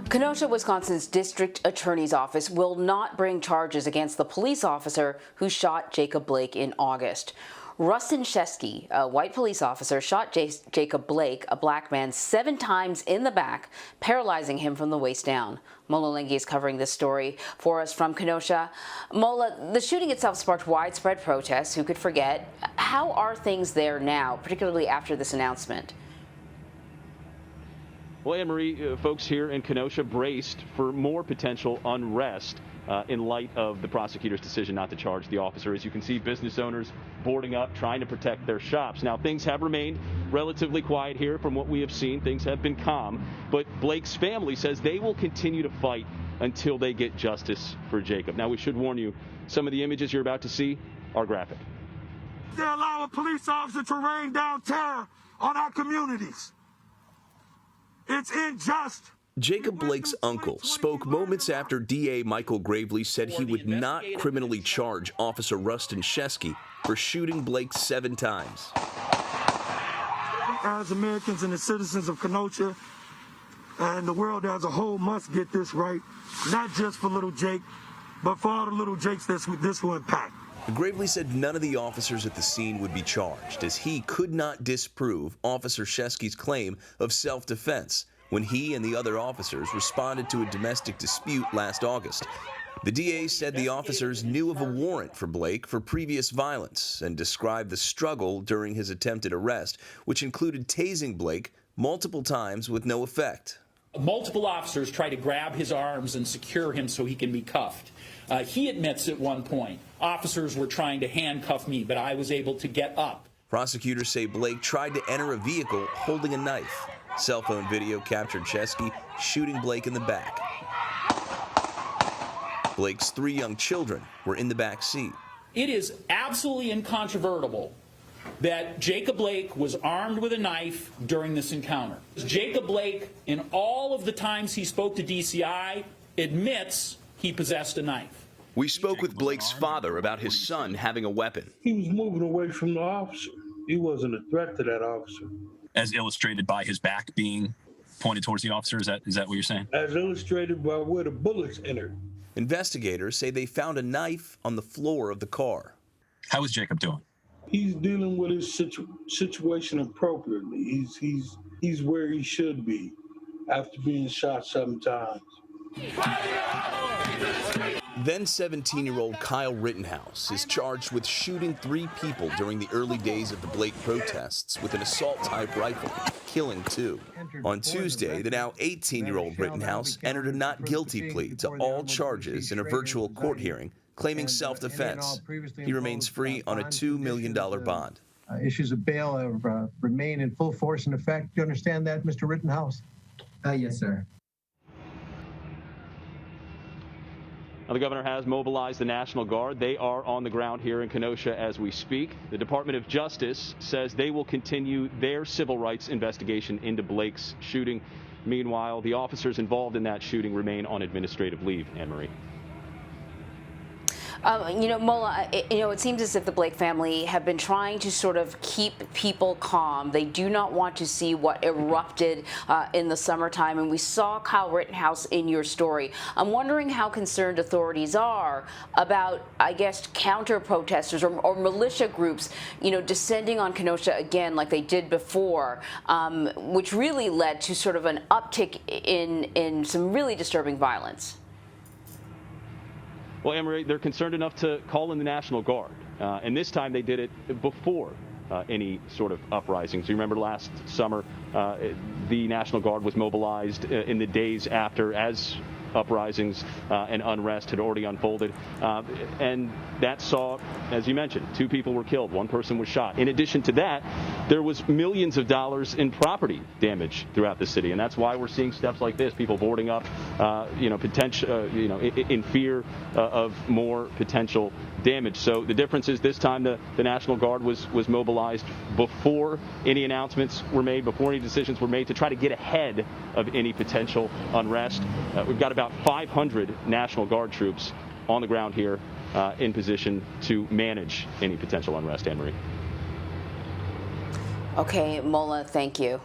Kenosha, Wisconsin's district attorney's office will not bring charges against the police officer who shot Jacob Blake in August. Rusten Sheskey, a white police officer, shot Jacob Blake, a black man, 7 times in the back, paralyzing him from the waist down. Mola Lenghi is covering this story for us from Kenosha. Mola, the shooting itself sparked widespread protests. Who could forget? How are things there now, particularly after this announcement? Well, Anne-Marie, folks here in Kenosha braced for more potential unrest in light of the prosecutor's decision not to charge the officer. As you can see, business owners boarding up, trying to protect their shops. Now, things have remained relatively quiet here from what we have seen. Things have been calm, but Blake's family says they will continue to fight until they get justice for Jacob. Now, we should warn you, some of the images you're about to see are graphic. They allow a police officer to rain down terror on our communities. It's unjust. Jacob Blake's uncle spoke moments after DA Michael Gravely said he would not criminally charge Officer Rusten Sheskey for shooting Blake 7 times. As Americans and the citizens of Kenosha and the world as a whole must get this right, not just for little Jake, but for all the little Jakes this will impact. Gravely said none of the officers at the scene would be charged, as he could not disprove Officer Sheskey's claim of self-defense when he and the other officers responded to a domestic dispute last August. The DA said the officers knew of a warrant for Blake for previous violence and described the struggle during his attempted arrest, which included tasing Blake multiple times with no effect. Multiple officers try to grab his arms and secure him so he can be cuffed. He admits at one point, officers were trying to handcuff me, but I was able to get up. Prosecutors say Blake tried to enter a vehicle holding a knife. Cell phone video captured Sheskey shooting Blake in the back. Blake's 3 young children were in the back seat. It is absolutely incontrovertible that Jacob Blake was armed with a knife during this encounter. Jacob Blake, in all of the times he spoke to DCI, admits he possessed a knife. We spoke with Blake's father about his son having a weapon. He was moving away from the officer. He wasn't a threat to that officer. As illustrated by his back being pointed towards the officer, is that what you're saying? As illustrated by where the bullets entered. Investigators say they found a knife on the floor of the car. How is Jacob doing? He's dealing with his situation appropriately. He's where he should be after being shot 7 times. Then 17-year-old Kyle Rittenhouse is charged with shooting 3 people during the early days of the Blake protests with an assault-type rifle, killing 2. On Tuesday, the now 18-year-old Rittenhouse entered a not guilty plea to all charges in a virtual court hearing, claiming self-defense. He remains free on a $2 million bond. Issues of bail remain in full force and effect. Do you understand that, Mr. Rittenhouse? Yes, sir. Now, the governor has mobilized the National Guard. They are on the ground here in Kenosha as we speak. The Department of Justice says they will continue their civil rights investigation into Blake's shooting. Meanwhile, the officers involved in that shooting remain on administrative leave, Anne-Marie. Mola, it seems as if the Blake family have been trying to sort of keep people calm. They do not want to see what erupted in the summertime, and we saw Kyle Rittenhouse in your story. I'm wondering how concerned authorities are about, I guess, counter-protesters or militia groups, descending on Kenosha again like they did before, which really led to sort of an uptick in some really disturbing violence. Well, Anne-Marie, they're concerned enough to call in the National Guard, and this time they did it before any sort of uprisings. You remember last summer, the National Guard was mobilized in the days after as uprisings and unrest had already unfolded, and that saw, as you mentioned, 2 people were killed, 1 person was shot. In addition to that, there was millions of dollars in property damage throughout the city, and that's why we're seeing steps like this, people boarding up, in fear of more potential damage. So the difference is this time the National Guard was mobilized before any announcements were made, before any decisions were made, to try to get ahead of any potential unrest. We've got about 500 National Guard troops on the ground here in position to manage any potential unrest, Anne-Marie. Okay, Mola, thank you.